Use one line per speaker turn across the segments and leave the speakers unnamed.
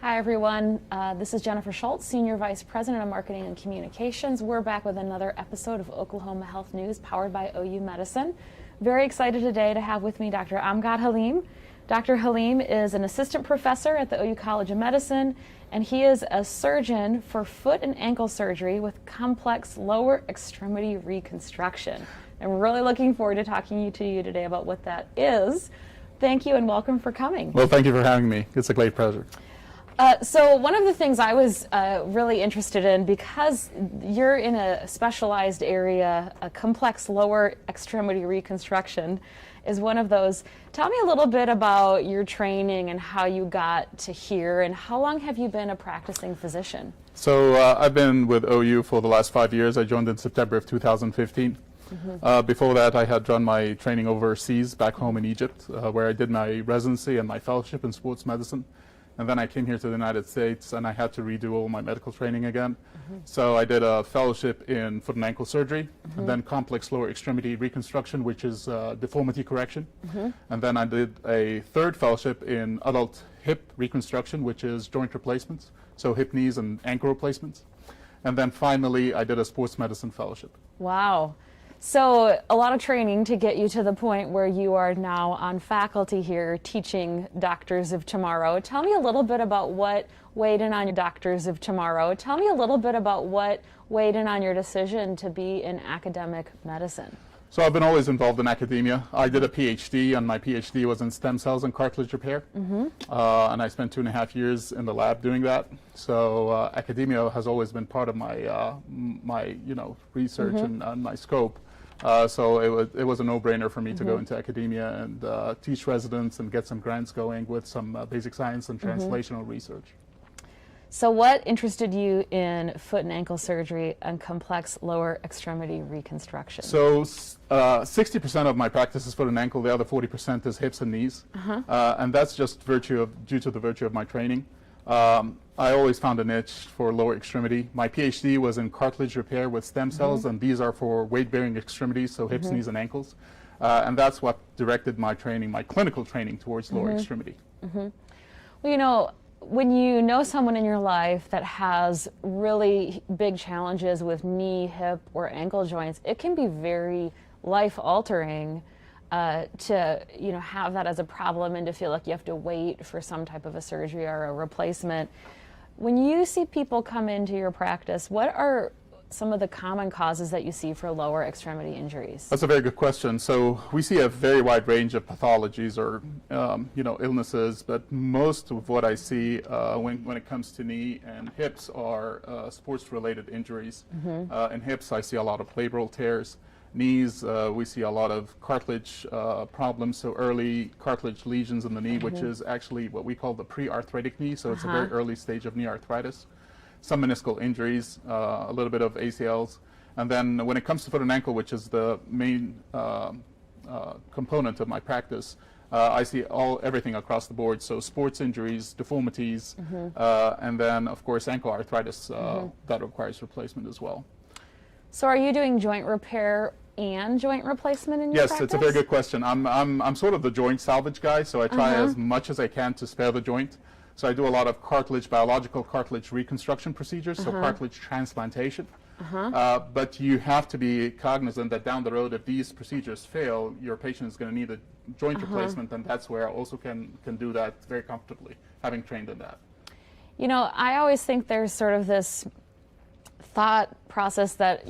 Hi everyone, this is Jennifer Schultz, Senior Vice President of Marketing and Communications. We're back with another episode of Oklahoma Health News powered by OU Medicine. Very excited today to have with me Dr. Amgad Halim. Dr. Halim is an assistant professor at the OU College of Medicine, and he is a surgeon for foot and ankle surgery with complex lower extremity reconstruction. I'm really looking forward to talking to you today about what that is. Thank you and welcome for coming.
Well, thank you for having me. It's a great pleasure.
So one of the things I was really interested in, because you're in a specialized area, a complex lower extremity reconstruction is one of those. Tell me a little bit about your training and how you got to here, and how long have you been a practicing physician?
So I've been with OU for the last 5 years. I joined in September of 2015. Before that, I had done my training overseas back home in Egypt, where I did my residency and my fellowship in sports medicine. And then I came here to the United States and I had to redo all my medical training again. So I did a fellowship in foot and ankle surgery, and then complex lower extremity reconstruction, which is deformity correction. And then I did a third fellowship in adult hip reconstruction, which is joint replacements, so hip, knees, and ankle replacements. And then finally, I did a sports medicine fellowship.
Wow. So a lot of training to get you to the point where you are now on faculty here teaching Doctors of Tomorrow. Tell me a little bit about what weighed in on your Doctors of Tomorrow. Tell me a little bit about what weighed in on your decision to be in academic medicine.
So I've been always involved in academia. I did a PhD, and my PhD was in stem cells and cartilage repair. And I spent 2.5 years in the lab doing that. So academia has always been part of my my research and my scope. So it was a no-brainer for me to go into academia and teach residents and get some grants going with some basic science and translational research.
So what interested you in foot and ankle surgery and complex lower extremity reconstruction?
So 60% of my practice is foot and ankle. The other 40% is hips and knees. And that's just due to the virtue of my training. I always found a niche for lower extremity. My PhD was in cartilage repair with stem cells, and these are for weight-bearing extremities, so hips, knees, and ankles. And that's what directed my training, my clinical training, towards lower extremity.
Well, you know, when you know someone in your life that has really big challenges with knee, hip, or ankle joints, it can be very life-altering to have that as a problem and to feel like you have to wait for some type of a surgery or a replacement. When you see people come into your practice, what are some of the common causes that you see for lower extremity injuries?
That's a very good question. So we see a very wide range of pathologies or illnesses, but most of what I see when it comes to knee and hips are sports-related injuries. In hips, I see a lot of labral tears. Knees, we see a lot of cartilage problems, so early cartilage lesions in the knee, which is actually what we call the pre-arthritic knee, so it's a very early stage of knee arthritis. Some meniscal injuries, a little bit of ACLs. And then when it comes to foot and ankle, which is the main component of my practice, I see everything across the board, so sports injuries, deformities, and then, of course, ankle arthritis that requires replacement as well.
So are you doing joint repair and joint replacement in your practice?
Yes, it's a very good question. I'm sort of the joint salvage guy, so I try as much as I can to spare the joint. So I do a lot of biological cartilage reconstruction procedures, so cartilage transplantation. But you have to be cognizant that down the road, if these procedures fail, your patient is going to need a joint replacement, and that's where I also can do that very comfortably, having trained in that.
You know, I always think there's sort of this thought process that,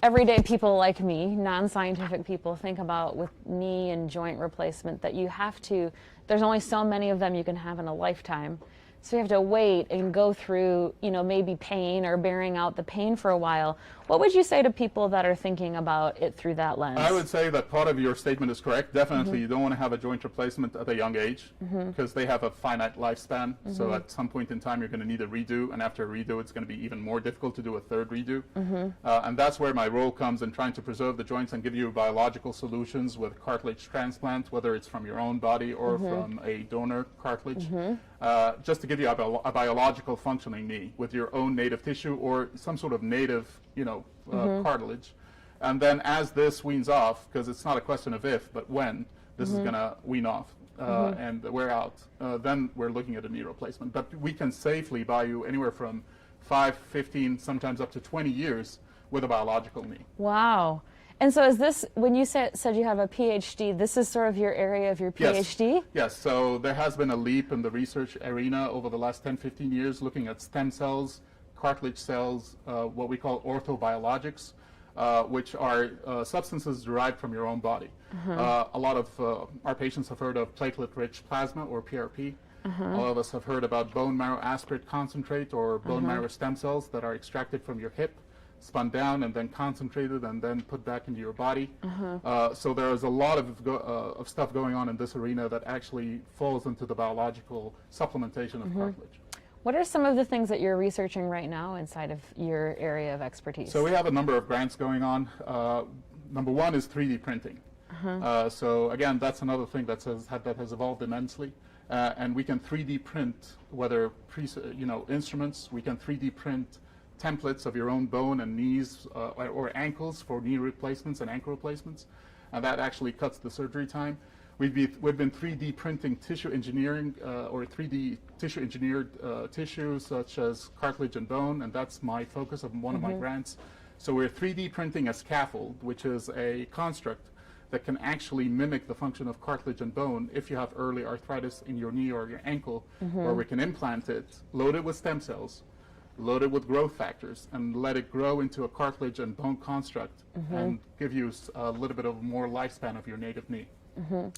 everyday people like me, non-scientific people, think about with knee and joint replacement, that there's only so many of them you can have in a lifetime. So you have to wait and go through, maybe pain or bearing out the pain for a while. What would you say to people that are thinking about it through that lens?
I would say that part of your statement is correct. Definitely, you don't want to have a joint replacement at a young age because they have a finite lifespan. So at some point in time, you're going to need a redo, and after a redo, it's going to be even more difficult to do a third redo. And that's where my role comes in trying to preserve the joints and give you biological solutions with cartilage transplant, whether it's from your own body or from a donor cartilage, just to give you a biological functioning knee with your own native tissue or some sort of native, cartilage. And then as this weans off, because it's not a question of if, but when, this is going to wean off. and wear out, then we're looking at a knee replacement. But we can safely buy you anywhere from 5, 15, sometimes up to 20 years with a biological knee.
Wow. And so is this, when you said you have a PhD, this is sort of your area of your PhD?
Yes. So there has been a leap in the research arena over the last 10, 15 years looking at stem cells, cartilage cells, what we call ortho biologics, which are substances derived from your own body. A lot of our patients have heard of platelet-rich plasma, or PRP. A lot of us have heard about bone marrow aspirate concentrate, or bone marrow stem cells that are extracted from your hip, spun down and then concentrated and then put back into your body. So there is a lot of stuff going on in this arena that actually falls into the biological supplementation of cartilage.
What are some of the things that you're researching right now inside of your area of expertise?
So we have a number of grants going on. Number one is 3D printing. So again, that's another thing that has evolved immensely. And we can 3D print, whether instruments, we can 3D print templates of your own bone and knees or ankles for knee replacements and ankle replacements, and that actually cuts the surgery time. We've been 3D printing tissue engineering or 3D tissue engineered tissue such as cartilage and bone, and that's my focus of one of my grants. So we're 3D printing a scaffold, which is a construct that can actually mimic the function of cartilage and bone if you have early arthritis in your knee or your ankle, where we can implant it, load it with stem cells, load it with growth factors, and let it grow into a cartilage and bone construct and give you a little bit of more lifespan of your native knee.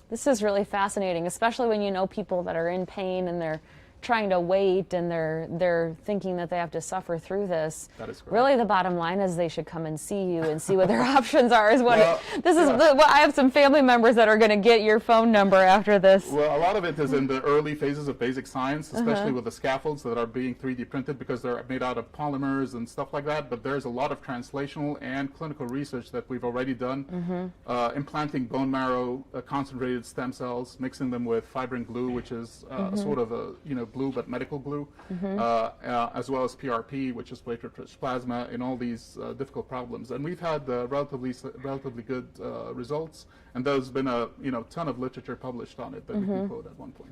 This is really fascinating, especially when you know people that are in pain and they're trying to wait and they're thinking that they have to suffer through this.
That is correct.
Really, the bottom line is they should come and see you and see what their options are. Is what
Well,
I have some family members that are going to get your phone number after this.
Well, a lot of it is in the early phases of basic science, especially with the scaffolds that are being 3D printed because they're made out of polymers and stuff like that. But there's a lot of translational and clinical research that we've already done, implanting bone marrow concentrated stem cells, mixing them with fibrin glue, which is sort of a glue but medical glue, as well as PRP, which is platelet-rich plasma, in all these difficult problems. And we've had relatively good results, and there's been a ton of literature published on it that we can quote at one point.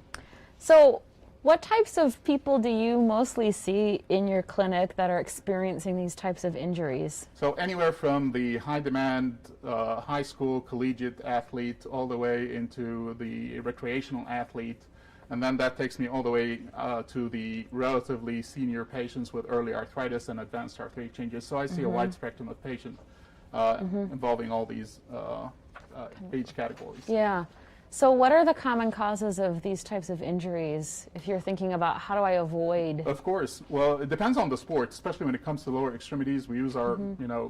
So what types of people do you mostly see in your clinic that are experiencing these types of injuries?
So anywhere from the high-demand high school collegiate athlete all the way into the recreational athlete. And then that takes me all the way to the relatively senior patients with early arthritis and advanced arthritic changes. So I see a wide spectrum of patients involving all these age categories.
Yeah. So what are the common causes of these types of injuries, if you're thinking about how do I avoid?
Of course. Well, it depends on the sport, especially when it comes to lower extremities. We use our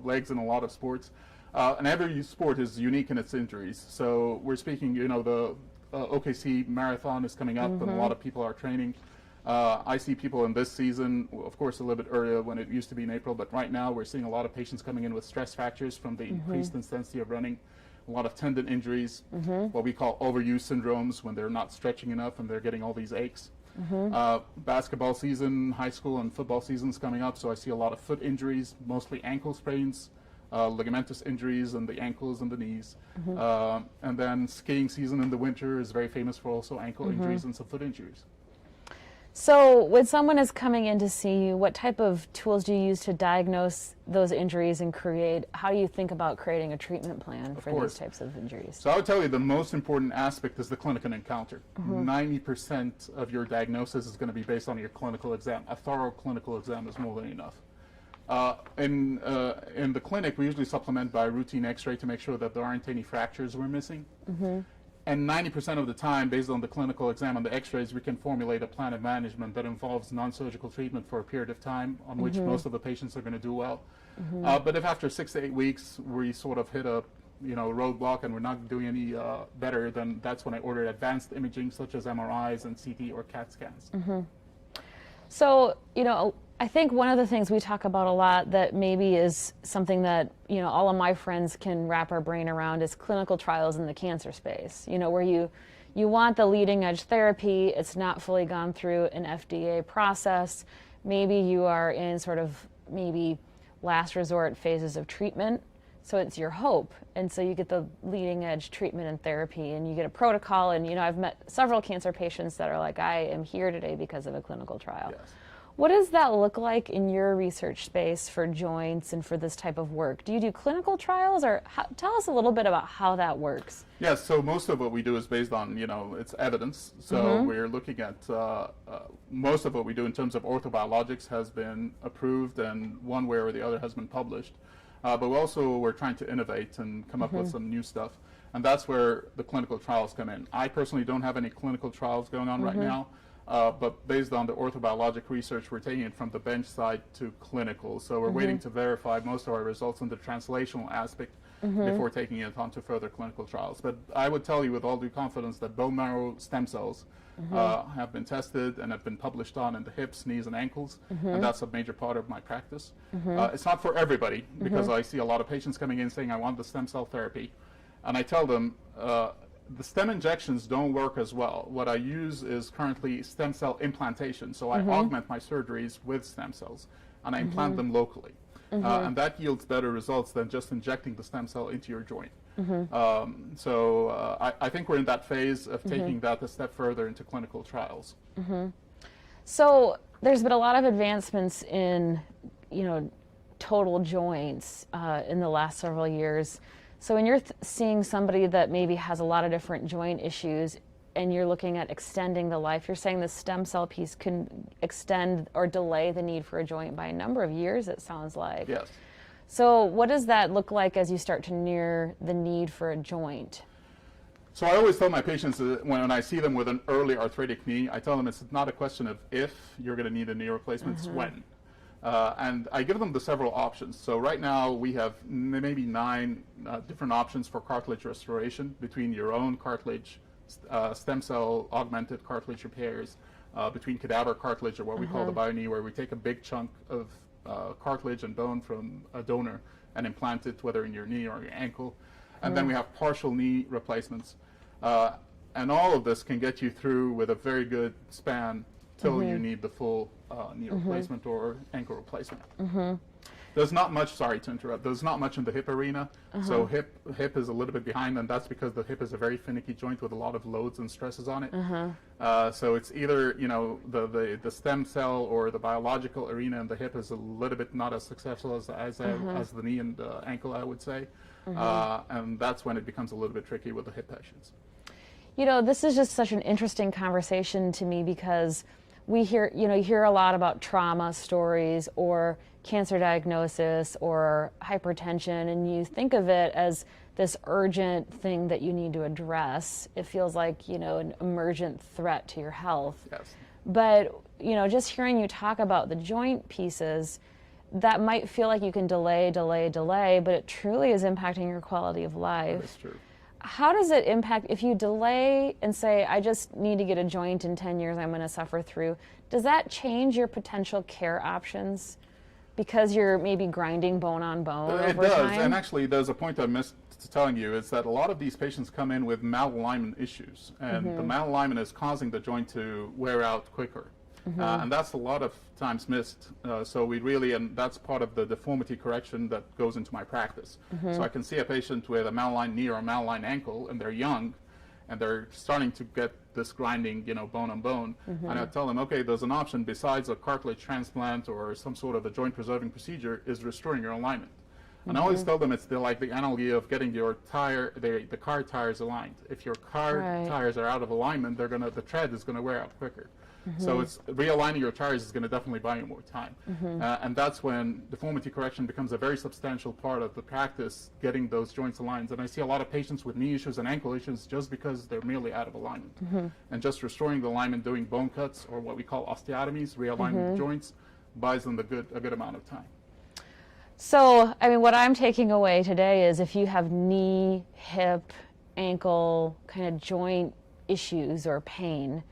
legs in a lot of sports. And every sport is unique in its injuries. So we're speaking, the OKC marathon is coming up, and a lot of people are training. I see people in this season, of course, a little bit earlier when it used to be in April, but right now we're seeing a lot of patients coming in with stress fractures from the increased intensity of running, a lot of tendon injuries, what we call overuse syndromes when they're not stretching enough and they're getting all these aches. Basketball season, high school and football season's coming up, so I see a lot of foot injuries, mostly ankle sprains, ligamentous injuries in the ankles and the knees. And then skiing season in the winter is very famous for also ankle injuries and some foot injuries.
So when someone is coming in to see you, what type of tools do you use to diagnose those injuries and how do you think about creating a treatment plan for these types of injuries?
So I would tell you the most important aspect is the clinical encounter. 90% of your diagnosis is going to be based on your clinical exam. A thorough clinical exam is more than enough. In the clinic, we usually supplement by routine x-ray to make sure that there aren't any fractures we're missing. And 90% of the time, based on the clinical exam and the x-rays, we can formulate a plan of management that involves non-surgical treatment for a period of time on which most of the patients are going to do well. But if after 6 to 8 weeks we sort of hit a roadblock and we're not doing any better, then that's when I order advanced imaging such as MRIs and CT or CAT scans.
So, I think one of the things we talk about a lot that maybe is something that, all of my friends can wrap our brain around is clinical trials in the cancer space, where you want the leading edge therapy, it's not fully gone through an FDA process, maybe you are in sort of maybe last resort phases of treatment So it's your hope. And so you get the leading edge treatment and therapy, and you get a protocol. And, I've met several cancer patients that are like, I am here today because of a clinical trial.
Yes.
What does that look like in your research space for joints and for this type of work? Do you do clinical trials, or tell us a little bit about how that works?
Yes, so most of what we do is based on, it's evidence. So we're looking at most of what we do in terms of orthobiologics has been approved, and one way or the other has been published. But we're trying to innovate and come up with some new stuff. And that's where the clinical trials come in. I personally don't have any clinical trials going on right now. But based on the orthobiologic research, we're taking it from the bench side to clinical. So we're waiting to verify most of our results in the translational aspect before taking it on to further clinical trials. But I would tell you with all due confidence that bone marrow stem cells have been tested and have been published on in the hips, knees, and ankles, and that's a major part of my practice. It's not for everybody, because I see a lot of patients coming in saying, I want the stem cell therapy. And I tell them, the stem injections don't work as well. What I use is currently stem cell implantation. So I augment my surgeries with stem cells, and I implant them locally. And that yields better results than just injecting the stem cell into your joint. I think we're in that phase of taking that a step further into clinical trials.
So there's been a lot of advancements in, total joints in the last several years. So when you're seeing somebody that maybe has a lot of different joint issues and you're looking at extending the life, you're saying the stem cell piece can extend or delay the need for a joint by a number of years, it sounds like.
Yes.
So what does that look like as you start to near the need for a joint?
So I always tell my patients that when I see them with an early arthritic knee, I tell them it's not a question of if you're going to need a knee replacement, it's when. And I give them the several options. So right now we have maybe 9 different options for cartilage restoration between your own cartilage, stem cell augmented cartilage repairs, between cadaver cartilage, or what we call the bio knee, where we take a big chunk of cartilage and bone from a donor and implant it, whether in your knee or your ankle. And then we have partial knee replacements. And all of this can get you through with a very good span till you need the full knee replacement or ankle replacement. There's not much, sorry to interrupt, there's not much in the hip arena. So hip is a little bit behind, and that's because the hip is a very finicky joint with a lot of loads and stresses on it. So it's either, the stem cell or the biological arena in the hip is a little bit not as successful as the knee and the ankle, I would say. And that's when it becomes a little bit tricky with the hip patients.
This is just such an interesting conversation to me, because we hear, you hear a lot about trauma stories or cancer diagnosis or hypertension, and you think of it as this urgent thing that you need to address. It feels like, an emergent threat to your health.
Yes.
But, just hearing you talk about the joint pieces, that might feel like you can delay, but it truly is impacting your quality of life.
That's true.
How does it impact, if you delay and say, I just need to get a joint in 10 years, I'm going to suffer through, does that change your potential care options because you're maybe grinding bone on bone over time? It does,
and actually there's a point I missed telling you, is that a lot of these patients come in with malalignment issues, and the malalignment is causing the joint to wear out quicker. And that's a lot of times missed. So we really, and that's part of the deformity correction that goes into my practice. So I can see a patient with a malaligned knee or a malaligned ankle, and they're young, and they're starting to get this grinding, bone on bone. And I tell them, okay, there's an option besides a cartilage transplant or some sort of a joint preserving procedure, is restoring your alignment. And I always tell them it's like the analogy of getting your the car tires aligned. If your car tires are out of alignment, the tread is gonna wear out quicker. So it's realigning your tires is going to definitely buy you more time. And that's when deformity correction becomes a very substantial part of the practice, getting those joints aligned. And I see a lot of patients with knee issues and ankle issues just because they're merely out of alignment. And just restoring the alignment, doing bone cuts or what we call osteotomies, realigning the joints, buys them a good amount of time.
So, what I'm taking away today is if you have knee, hip, ankle kind of joint issues or pain,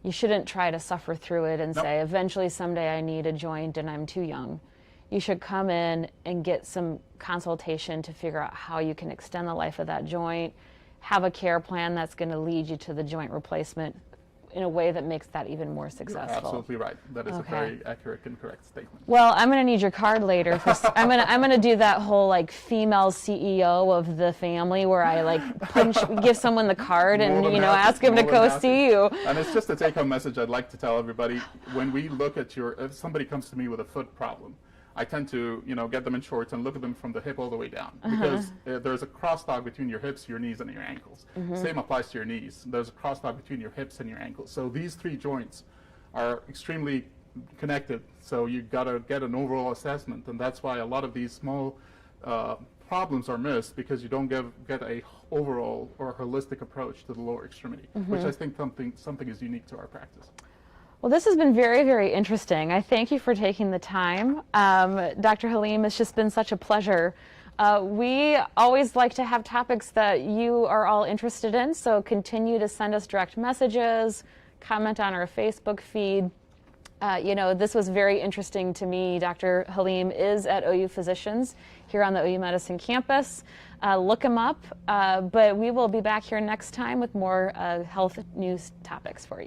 you shouldn't try to suffer through it and say, eventually someday I need a joint and I'm too young. You should come in and get some consultation to figure out how you can extend the life of that joint, have a care plan that's going to lead you to the joint replacement in a way that makes that even more
You're
successful.
absolutely right. That is a
Okay.
very accurate and correct statement.
Well, I'm gonna need your card later. I'm gonna do that whole like female CEO of the family where I like give someone the card and
More than happy,
ask him to
more than
go
happy.
see you.
And it's just a take-home message I'd like to tell everybody. When we look at if somebody comes to me with a foot problem, I tend to, get them in shorts and look at them from the hip all the way down, because there's a crosstalk between your hips, your knees, and your ankles. Same applies to your knees. There's a crosstalk between your hips and your ankles. So these three joints are extremely connected. So you've got to get an overall assessment, and that's why a lot of these small problems are missed, because you don't get a overall or holistic approach to the lower extremity, which I think something is unique to our practice.
Well, this has been very, very interesting. I thank you for taking the time. Dr. Halim, it's just been such a pleasure. We always like to have topics that you are all interested in, so continue to send us direct messages, comment on our Facebook feed. This was very interesting to me. Dr. Halim is at OU Physicians here on the OU Medicine campus. Look him up, but we will be back here next time with more health news topics for you.